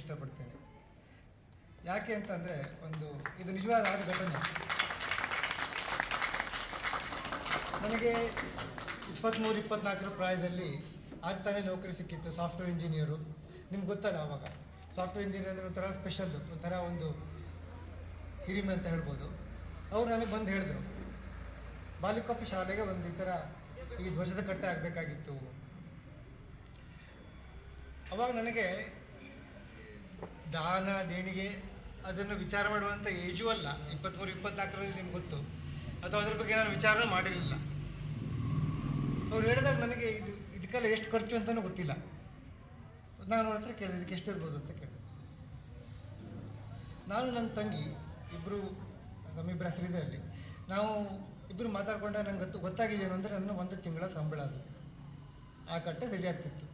ಇಷ್ಟಪಡ್ತೇನೆ. ಯಾಕೆ ಅಂತಂದರೆ ಇದು ನಿಜವಾದ ಘಟನೆ. ನನಗೆ 23-24 ಪ್ರಾಯದಲ್ಲಿ ಆಗ್ತಾನೆ ನೌಕರಿ ಸಿಕ್ಕಿತ್ತು, ಸಾಫ್ಟ್ವೇರ್ ಇಂಜಿನಿಯರು. ನಿಮ್ಗೆ ಗೊತ್ತಲ್ಲ, ಆವಾಗ ಸಾಫ್ಟ್ವೇರ್ ಇಂಜಿನಿಯರ್ ಅಂದರೆ ಒಂಥರ ಸ್ಪೆಷಲ್, ಒಂಥರ ಒಂದು ಹಿರಿಮೆ ಅಂತ ಹೇಳ್ಬೋದು. ಅವ್ರು ನನಗೆ ಬಂದು ಹೇಳಿದ್ರು, ಬಾಲಿಕಾಫಿ ಶಾಲೆಗೆ ಒಂದು ಈ ಥರ ಈ ಧ್ವಜದ ಕಟ್ಟೆ ಆಗಬೇಕಾಗಿತ್ತು. ಅವಾಗ ನನಗೆ ದಾನ ದೇಣಿಗೆ ಅದನ್ನು ವಿಚಾರ ಮಾಡುವಂಥ ಏಜು ಅಲ್ಲ, 23-24ರಲ್ಲಿ ನಿಮ್ಗೆ ಗೊತ್ತು, ಅಥವಾ ಅದ್ರ ಬಗ್ಗೆ ನಾನು ವಿಚಾರ ಮಾಡಿರಲಿಲ್ಲ. ಅವ್ರು ಹೇಳಿದಾಗ ನನಗೆ ಇದಕ್ಕೆಲ್ಲ ಎಷ್ಟು ಖರ್ಚು ಅಂತಲೂ ಗೊತ್ತಿಲ್ಲ. ನಾನು ಅವ್ರ ಹತ್ರ ಕೇಳಿದೆ, ಇದಕ್ಕೆ ಎಷ್ಟಿರ್ಬೋದು ಅಂತ ಕೇಳಿದೆ. ನಾನು ನನ್ನ ತಂಗಿ ಇಬ್ಬರು, ನಮ್ಮಿಬ್ಬರ ಹೆಸರಿದೆ ಅಲ್ಲಿ, ನಾವು ಇಬ್ಬರು ಮಾತಾಡ್ಕೊಂಡೆ. ನಂಗೆ ಗೊತ್ತಾಗಿದ್ದೇನು ಅಂದರೆ ನನ್ನ 1 ತಿಂಗಳ ಸಂಬಳ ಅದು, ಆ ಕಟ್ಟೆ ಸರಿಯಾಗ್ತಿತ್ತು.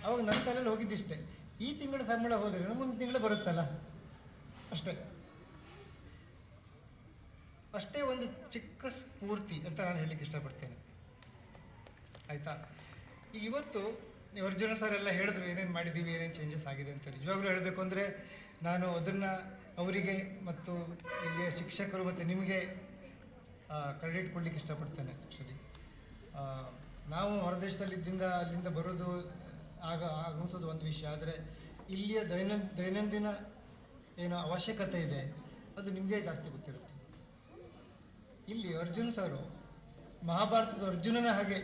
ಅವಾಗ ನನ್ನ ತಲೆಯಲ್ಲಿ ಹೋಗಿದ್ದಿಷ್ಟೇ, ಈ ತಿಂಗಳ ಸಂಬಳ ಹೋದರೆ ಮುಂದಿನ ತಿಂಗಳು ಬರುತ್ತಲ್ಲ, ಅಷ್ಟೇ ಒಂದು ಚಿಕ್ಕ ಸ್ಫೂರ್ತಿ ಅಂತ ನಾನು ಹೇಳಲಿಕ್ಕೆ ಇಷ್ಟಪಡ್ತೇನೆ. ಆಯಿತಾ? ಇವತ್ತು ಅರ್ಜುನ ಸರ್ ಎಲ್ಲ ಹೇಳಿದ್ರು ಏನೇನು ಮಾಡಿದ್ದೀವಿ, ಏನೇನು ಚೇಂಜಸ್ ಆಗಿದೆ ಅಂತ. ನಿಜವಾಗ್ಲೂ ಹೇಳಬೇಕು ಅಂದರೆ ನಾನು ಅದನ್ನು ಅವರಿಗೆ ಮತ್ತು ಇಲ್ಲಿಯ ಶಿಕ್ಷಕರು ಮತ್ತು ನಿಮಗೆ ಕ್ರೆಡಿಟ್ ಕೊಡಲಿಕ್ಕೆ ಇಷ್ಟಪಡ್ತೇನೆ. ಆ್ಯಕ್ಚುಲಿ ನಾವು ಹೊರದೇಶದಲ್ಲಿದ್ದಿಂದ ಅಲ್ಲಿಂದ ಬರೋದು ಆಗಮಿಸೋದು ಒಂದು ವಿಷಯ, ಆದರೆ ಇಲ್ಲಿಯ ದೈನಂದಿನ ಏನು ಅವಶ್ಯಕತೆ ಇದೆ ಅದು ನಿಮಗೆ ಜಾಸ್ತಿ ಗೊತ್ತಿರುತ್ತೆ. ಇಲ್ಲಿ ಅರ್ಜುನ್ ಸರು ಮಹಾಭಾರತದ ಅರ್ಜುನನ ಹಾಗೆ,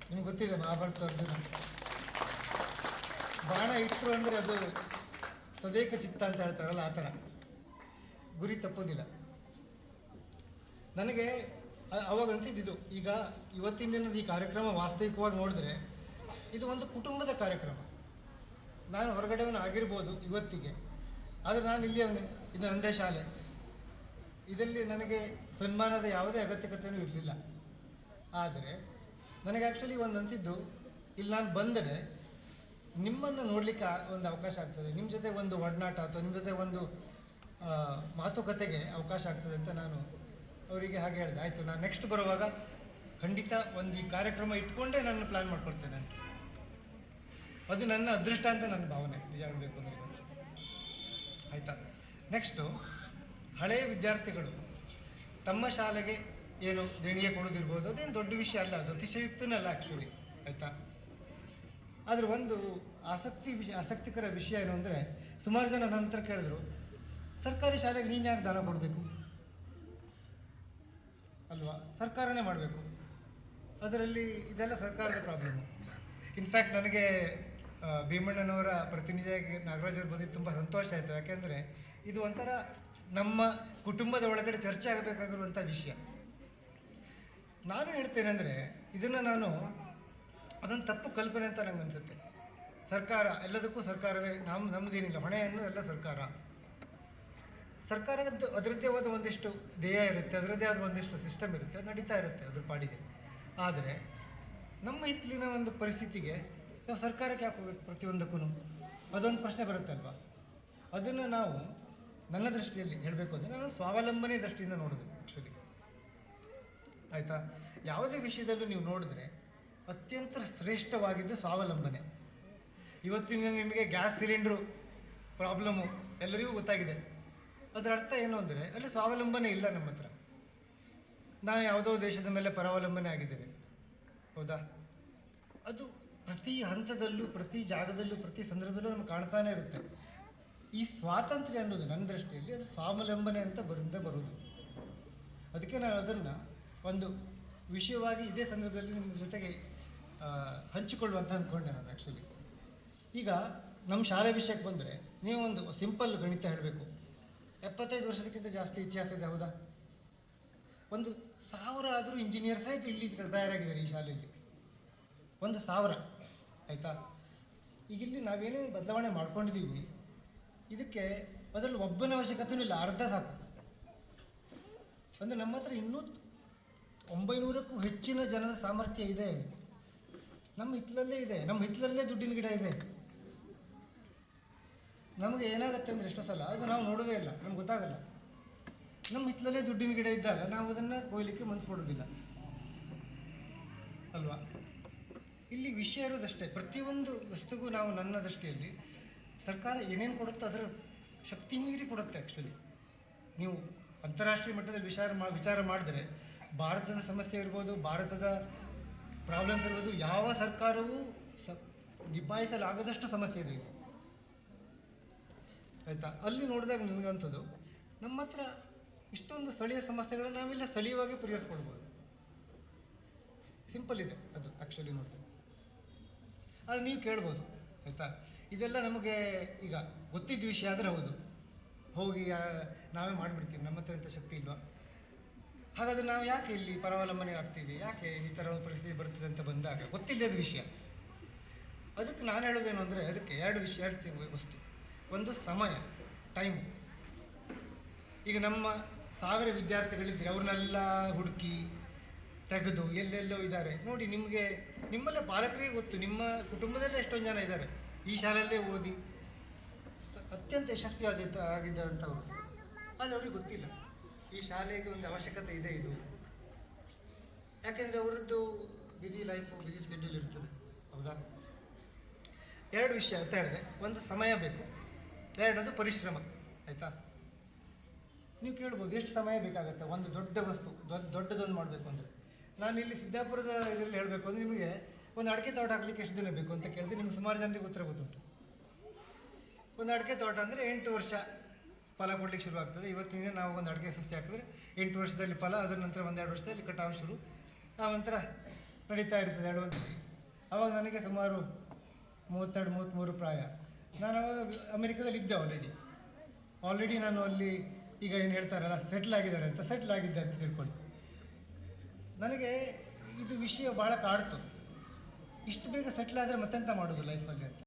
ನಿಮ್ಗೆ ಗೊತ್ತಿದೆ ಮಹಾಭಾರತದ ಅರ್ಜುನ, ಬಾಣ ಇಟ್ಟರು ಅಂದರೆ ಅದು ತದೇಕ ಚಿತ್ತ ಅಂತ ಹೇಳ್ತಾರಲ್ಲ, ಆ ಥರ ಗುರಿ ತಪ್ಪೋದಿಲ್ಲ. ನನಗೆ ಅವಾಗ ಅನಿಸಿದ್ದು, ಈಗ ಇವತ್ತಿನ ದಿನದ ಈ ಕಾರ್ಯಕ್ರಮ ವಾಸ್ತವಿಕವಾಗಿ ನೋಡಿದ್ರೆ ಇದು ಒಂದು ಕುಟುಂಬದ ಕಾರ್ಯಕ್ರಮ. ನಾನು ಹೊರಗಡೆವನು ಆಗಿರ್ಬೋದು ಇವತ್ತಿಗೆ, ಆದರೆ ನಾನು ಇಲ್ಲಿಯವನೇ, ಇದು ನನ್ನದೇ ಶಾಲೆ. ಇದರಲ್ಲಿ ನನಗೆ ಸನ್ಮಾನದ ಯಾವುದೇ ಅಗತ್ಯತೆಯೂ ಇರಲಿಲ್ಲ. ಆದರೆ ನನಗೆ ಆ್ಯಕ್ಚುಲಿ ಒಂದು ಅನಿಸಿದ್ದು, ಇಲ್ಲಿ ನಾನು ಬಂದರೆ ನಿಮ್ಮನ್ನು ನೋಡಲಿಕ್ಕೆ ಒಂದು ಅವಕಾಶ ಆಗ್ತದೆ, ನಿಮ್ಮ ಜೊತೆ ಒಂದು ಒಡನಾಟ ಅಥವಾ ನಿಮ್ಮ ಜೊತೆ ಒಂದು ಮಾತುಕತೆಗೆ ಅವಕಾಶ ಆಗ್ತದೆ ಅಂತ ನಾನು ಅವರಿಗೆ ಹಾಗೆ ಹೇಳಿದೆ. ಆಯಿತು, ನಾನು ನೆಕ್ಸ್ಟ್ ಬರುವಾಗ ಖಂಡಿತ ಒಂದು ಈ ಕಾರ್ಯಕ್ರಮ ಇಟ್ಕೊಂಡೇ ನಾನು ಪ್ಲ್ಯಾನ್ ಮಾಡ್ಕೊಳ್ತೇನೆ ಅಂತ. ಅದು ನನ್ನ ಅದೃಷ್ಟ ಅಂತ ನನ್ನ ಭಾವನೆ, ನಿಜ ಹೇಳಬೇಕು ಅಂದರೆ. ಆಯಿತಾ? ನೆಕ್ಸ್ಟು, ಹಳೆಯ ವಿದ್ಯಾರ್ಥಿಗಳು ತಮ್ಮ ಶಾಲೆಗೆ ಏನು ದೇಣಿಗೆ ಕೊಡೋದಿರ್ಬೋದು, ಅದೇನು ದೊಡ್ಡ ವಿಷಯ ಅಲ್ಲ, ಅದು ಅತಿಶಯುಕ್ತನೇ ಅಲ್ಲ ಆ್ಯಕ್ಚುಲಿ. ಆಯಿತಾ? ಆದರೆ ಒಂದು ಆಸಕ್ತಿಕರ ವಿಷಯ ಏನು ಅಂದರೆ, ಸುಮಾರು ಜನ ನನ್ನ ಹತ್ರ ಕೇಳಿದ್ರು, ಸರ್ಕಾರಿ ಶಾಲೆಗೆ ನೀನು ಯಾಕೆ ದಾನ ಕೊಡಬೇಕು ಅಲ್ವಾ, ಸರ್ಕಾರನೇ ಮಾಡಬೇಕು, ಅದರಲ್ಲಿ ಇದೆಲ್ಲ ಸರ್ಕಾರದ ಪ್ರಾಬ್ಲಮ್ಮು. ಇನ್ಫ್ಯಾಕ್ಟ್ ನನಗೆ ಭೀಮಣ್ಣನವರ ಪ್ರತಿನಿಧಿಯಾಗಿ ನಾಗರಾಜವ್ರು ಬಂದಿದ್ದು ತುಂಬ ಸಂತೋಷ ಆಯಿತು. ಯಾಕೆಂದರೆ ಇದು ಒಂಥರ ನಮ್ಮ ಕುಟುಂಬದ ಒಳಗಡೆ ಚರ್ಚೆ ಆಗಬೇಕಾಗಿರುವಂಥ ವಿಷಯ. ನಾನು ಹೇಳ್ತೇನೆ ಅಂದರೆ, ಇದನ್ನು ನಾನು ಅದೊಂದು ತಪ್ಪು ಕಲ್ಪನೆ ಅಂತ ನಂಗೆ ಅನಿಸುತ್ತೆ. ಸರ್ಕಾರ ಎಲ್ಲದಕ್ಕೂ ಸರ್ಕಾರವೇ, ನಮ್ಮದೇನಿಲ್ಲ, ಹೊಣೆ ಅನ್ನೋದು ಎಲ್ಲ ಸರ್ಕಾರದ್ದು ಅದರದ್ದೇ ಆದ ಒಂದಿಷ್ಟು ಧ್ಯೇಯ ಇರುತ್ತೆ, ಅದರದ್ದೇ ಆದ ಒಂದಿಷ್ಟು ಸಿಸ್ಟಮ್ ಇರುತ್ತೆ, ಅದು ನಡೀತಾ ಇರುತ್ತೆ ಅದ್ರ ಪಾಡಿಗೆ. ಆದರೆ ನಮ್ಮ ಹಿತ್ತಲಿನ ಒಂದು ಪರಿಸ್ಥಿತಿಗೆ ನಾವು ಸರ್ಕಾರಕ್ಕೆ ಯಾಕೆ ಹೋಗ್ಬೇಕು ಪ್ರತಿಯೊಂದಕ್ಕೂ, ಅದೊಂದು ಪ್ರಶ್ನೆ ಬರುತ್ತಲ್ವ. ಅದನ್ನು ನಾವು ನನ್ನ ದೃಷ್ಟಿಯಲ್ಲಿ ಹೇಳಬೇಕು ಅಂದರೆ ನಾನು ಸ್ವಾವಲಂಬನೆ ದೃಷ್ಟಿಯಿಂದ ನೋಡೋದು ಆ್ಯಕ್ಚುಲಿ. ಆಯಿತಾ? ಯಾವುದೇ ವಿಷಯದಲ್ಲೂ ನೀವು ನೋಡಿದ್ರೆ ಅತ್ಯಂತ ಶ್ರೇಷ್ಠವಾಗಿದ್ದು ಸ್ವಾವಲಂಬನೆ. ಇವತ್ತಿನ ನಿಮಗೆ ಗ್ಯಾಸ್ ಸಿಲಿಂಡ್ರು ಪ್ರಾಬ್ಲಮ್ಮು ಎಲ್ಲರಿಗೂ ಗೊತ್ತಾಗಿದೆ. ಅದರ ಅರ್ಥ ಏನು ಅಂದರೆ ಅಲ್ಲಿ ಸ್ವಾವಲಂಬನೆ ಇಲ್ಲ ನಮ್ಮ ಹತ್ರ. ನಾವು ಯಾವುದೋ ದೇಶದ ಮೇಲೆ ಪರಾವಲಂಬನೆ ಆಗಿದ್ದೇವೆ, ಹೌದಾ? ಅದು ಪ್ರತಿ ಹಂತದಲ್ಲೂ, ಪ್ರತಿ ಜಾಗದಲ್ಲೂ, ಪ್ರತಿ ಸಂದರ್ಭದಲ್ಲೂ ನಮ್ಗೆ ಕಾಣ್ತಾನೆ ಇರುತ್ತೆ. ಈ ಸ್ವಾತಂತ್ರ್ಯ ಅನ್ನೋದು ನನ್ನ ದೃಷ್ಟಿಯಲ್ಲಿ ಅದು ಸ್ವಾವಲಂಬನೆ ಅಂತ ಬರೋದು. ಅದಕ್ಕೆ ನಾನು ಅದನ್ನು ಒಂದು ವಿಷಯವಾಗಿ ಇದೇ ಸಂದರ್ಭದಲ್ಲಿ ನಿಮ್ಮ ಜೊತೆಗೆ ಹಂಚಿಕೊಳ್ಳುವಂತ ಅಂದ್ಕೊಂಡೆ ನಾನು ಆ್ಯಕ್ಚುಲಿ. ಈಗ ನಮ್ಮ ಶಾಲೆ ವಿಷಯಕ್ಕೆ ಬಂದರೆ, ನೀವು ಒಂದು ಸಿಂಪಲ್ ಗಣಿತ ಹೇಳಬೇಕು. 75 ವರ್ಷಕ್ಕಿಂತ ಜಾಸ್ತಿ ಇತಿಹಾಸ ಇದೆ, ಹೌದಾ? 1,000 ಆದರೂ ಇಂಜಿನಿಯರ್ಸೇ ಇಲ್ಲಿ ತಯಾರಾಗಿದ್ದಾರೆ ಈ ಶಾಲೆಯಲ್ಲಿ, 1,000. ಆಯಿತಾ? ಈಗ ಇಲ್ಲಿ ನಾವೇನೇನು ಬದಲಾವಣೆ ಮಾಡ್ಕೊಂಡಿದ್ದೀವಿ, ಇದಕ್ಕೆ ಅದರಲ್ಲಿ ಒಬ್ಬನ ಅವಶ್ಯಕತೆಯೂ ಇಲ್ಲ, ಅರ್ಧ ಸಾಕು. ಅಂದರೆ ನಮ್ಮ ಹತ್ರ ಇನ್ನೂ 900ಕ್ಕೂ ಹೆಚ್ಚಿನ ಜನದ ಸಾಮರ್ಥ್ಯ ಇದೆ, ನಮ್ಮ ಹಿತ್ತಲಲ್ಲೇ ಇದೆ, ನಮ್ಮ ಹಿತ್ತಲಲ್ಲೇ ದುಡ್ಡಿನ ಗಿಡ ಇದೆ. ನಮಗೆ ಏನಾಗುತ್ತೆ ಅಂದರೆ ಎಷ್ಟೋ ಸಲ ಅದು ನಾವು ನೋಡೋದೇ ಇಲ್ಲ, ನಮ್ಗೆ ಗೊತ್ತಾಗಲ್ಲ. ನಮ್ಮ ಹಿತ್ತಲಲ್ಲೇ ದುಡ್ಡಿನ ಗಿಡ ಇದ್ದಾಗ ನಾವು ಅದನ್ನು ಕೊಯ್ಲಿಕ್ಕೆ ಮನಸ್ಸು ಕೊಡೋದಿಲ್ಲ ಅಲ್ವಾ? ಇಲ್ಲಿ ವಿಷಯ ಇರೋದಷ್ಟೇ, ಪ್ರತಿಯೊಂದು ವಸ್ತುಗೂ ನಾವು ನನ್ನ ದೃಷ್ಟಿಯಲ್ಲಿ ಸರ್ಕಾರ ಏನೇನು ಕೊಡುತ್ತೋ ಅದರ ಶಕ್ತಿ ಮೀರಿ ಕೊಡುತ್ತೆ ಆ್ಯಕ್ಚುಲಿ. ನೀವು ಅಂತಾರಾಷ್ಟ್ರೀಯ ಮಟ್ಟದಲ್ಲಿ ವಿಚಾರ ಮಾಡಿದ್ರೆ ಭಾರತದ ಸಮಸ್ಯೆ ಇರ್ಬೋದು, ಭಾರತದ ಪ್ರಾಬ್ಲಮ್ಸ್ ಇರ್ಬೋದು, ಯಾವ ಸರ್ಕಾರವೂ ನಿಭಾಯಿಸಲಾಗದಷ್ಟು ಸಮಸ್ಯೆ ಇದೆ ಈಗ, ಆಯಿತಾ. ಅಲ್ಲಿ ನೋಡಿದಾಗ ನನಗಂಥದ್ದು ನಮ್ಮ ಹತ್ರ ಇಷ್ಟೊಂದು ಸ್ಥಳೀಯ ಸಮಸ್ಯೆಗಳನ್ನು ನಾವೆಲ್ಲ ಸ್ಥಳೀಯವಾಗಿ ಪರಿಹರಿಸ್ಕೊಡ್ಬೋದು. ಸಿಂಪಲ್ ಇದೆ ಅದು ಆ್ಯಕ್ಚುಲಿ ನೋಡಿದ್ರೆ. ಆದರೆ ನೀವು ಕೇಳ್ಬೋದು, ಆಯಿತಾ, ಇದೆಲ್ಲ ನಮಗೆ ಈಗ ಗೊತ್ತಿದ್ದ ವಿಷಯ ಆದರೆ ಹೌದು, ಹೋಗಿ ನಾವೇ ಮಾಡಿಬಿಡ್ತೀವಿ, ನಮ್ಮ ಹತ್ರ ಇಂಥ ಶಕ್ತಿ ಇಲ್ವಾ, ಹಾಗಾದರೆ ನಾವು ಯಾಕೆ ಇಲ್ಲಿ ಪರಾವಲಂಬನೆ ಆಗ್ತೀವಿ, ಯಾಕೆ ಈ ಥರ ಒಂದು ಪರಿಸ್ಥಿತಿ ಬರ್ತದೆ ಅಂತ ಬಂದಾಗ ಗೊತ್ತಿಲ್ಲದ ವಿಷಯ. ಅದಕ್ಕೆ ನಾನು ಹೇಳೋದೇನು ಅಂದರೆ, ಅದಕ್ಕೆ ಎರಡು ವಸ್ತು. ಒಂದು ಸಮಯ, ಟೈಮು. ಈಗ ನಮ್ಮ 1000 ವಿದ್ಯಾರ್ಥಿಗಳಿದ್ದರೆ ಅವ್ರನ್ನೆಲ್ಲ ಹುಡುಕಿ ತೆಗೆದು ಎಲ್ಲೆಲ್ಲೋ ಇದ್ದಾರೆ ನೋಡಿ. ನಿಮ್ಮಲ್ಲೇ ಪಾಲಕರಿಗೆ ಗೊತ್ತು, ನಿಮ್ಮ ಕುಟುಂಬದಲ್ಲೇ ಎಷ್ಟೊಂದು ಜನ ಇದ್ದಾರೆ ಈ ಶಾಲೆಯಲ್ಲೇ ಓದಿ ಅತ್ಯಂತ ಯಶಸ್ವಿ ಆಗಿದ್ದಂಥವ್ರು. ಆದರೆ ಅವ್ರಿಗೆ ಗೊತ್ತಿಲ್ಲ ಈ ಶಾಲೆಗೆ ಒಂದು ಅವಶ್ಯಕತೆ ಇದೆ ಇದು, ಯಾಕೆಂದರೆ ಅವರದ್ದು ಬಿಸಿ ಲೈಫು, ಬಿಸಿ ಸ್ಕೆಡ್ಯೂಲ್ ಇರ್ತದೆ, ಹೌದಾ. ಎರಡು ವಿಷಯ ಅಂತ ಹೇಳಿದೆ, ಒಂದು ಸಮಯ ಬೇಕು, ಎರಡೋದು ಪರಿಶ್ರಮ, ಆಯಿತಾ. ನೀವು ಕೇಳ್ಬೋದು ಎಷ್ಟು ಸಮಯ ಬೇಕಾಗುತ್ತೆ ಒಂದು ದೊಡ್ಡ ವಸ್ತು ದೊಡ್ಡದೊಂದು ಮಾಡಬೇಕು ಅಂದರೆ. ನಾನು ಇಲ್ಲಿ ಸಿದ್ದಾಪುರದ ಇದರಲ್ಲಿ ಹೇಳಬೇಕು ಅಂದರೆ, ನಿಮಗೆ ಒಂದು ಅಡಿಕೆ ತೋಟ ಹಾಕಲಿಕ್ಕೆ ಎಷ್ಟು ದಿನ ಬೇಕು ಅಂತ ಕೇಳಿದ್ರೆ ನಿಮ್ಗೆ ಸುಮಾರು ಜನರಿಗೆ ಉತ್ತರ ಗೊತ್ತುಂಟು. ಒಂದು ಅಡಿಕೆ ತೋಟ ಅಂದರೆ 8 ವರ್ಷ ಫಲ ಕೊಡ್ಲಿಕ್ಕೆ ಶುರು ಆಗ್ತದೆ. ಇವತ್ತಿನ ನಾವು ಒಂದು ಅಡಿಕೆ ಸಸ್ಯ ಹಾಕಿದ್ರೆ 8 ವರ್ಷದಲ್ಲಿ ಫಲ, ಅದರ ನಂತರ 1-2 ವರ್ಷದಲ್ಲಿ ಕಟಾವು ಶುರು, ಆ ನಂತರ ನಡೀತಾ ಇರ್ತದೆ 2 ವರ್ಷದಲ್ಲಿ. ಆವಾಗ ನನಗೆ ಸುಮಾರು 32-33 ಪ್ರಾಯ. ನಾನು ಆವಾಗ ಅಮೆರಿಕದಲ್ಲಿ ಇದ್ದೆ ಆಲ್ರೆಡಿ ನಾನು ಅಲ್ಲಿ ಈಗ ಏನು ಹೇಳ್ತಾರಲ್ಲ ಸೆಟ್ಲ್ ಆಗಿದ್ದಾರೆ ಅಂತ, ಸೆಟ್ಲ್ ಆಗಿದ್ದೆ ಅಂತ ತಿಳ್ಕೊಳ್ಳಿ. ನನಗೆ ಇದು ವಿಷಯ ಭಾಳ ಕಾಡ್ತು, ಇಷ್ಟು ಬೇಗ ಸೆಟ್ಲ್ ಆದರೆ ಮತ್ತೆಂತ ಮಾಡೋದು ಲೈಫಲ್ಲಿ ಅಂತ.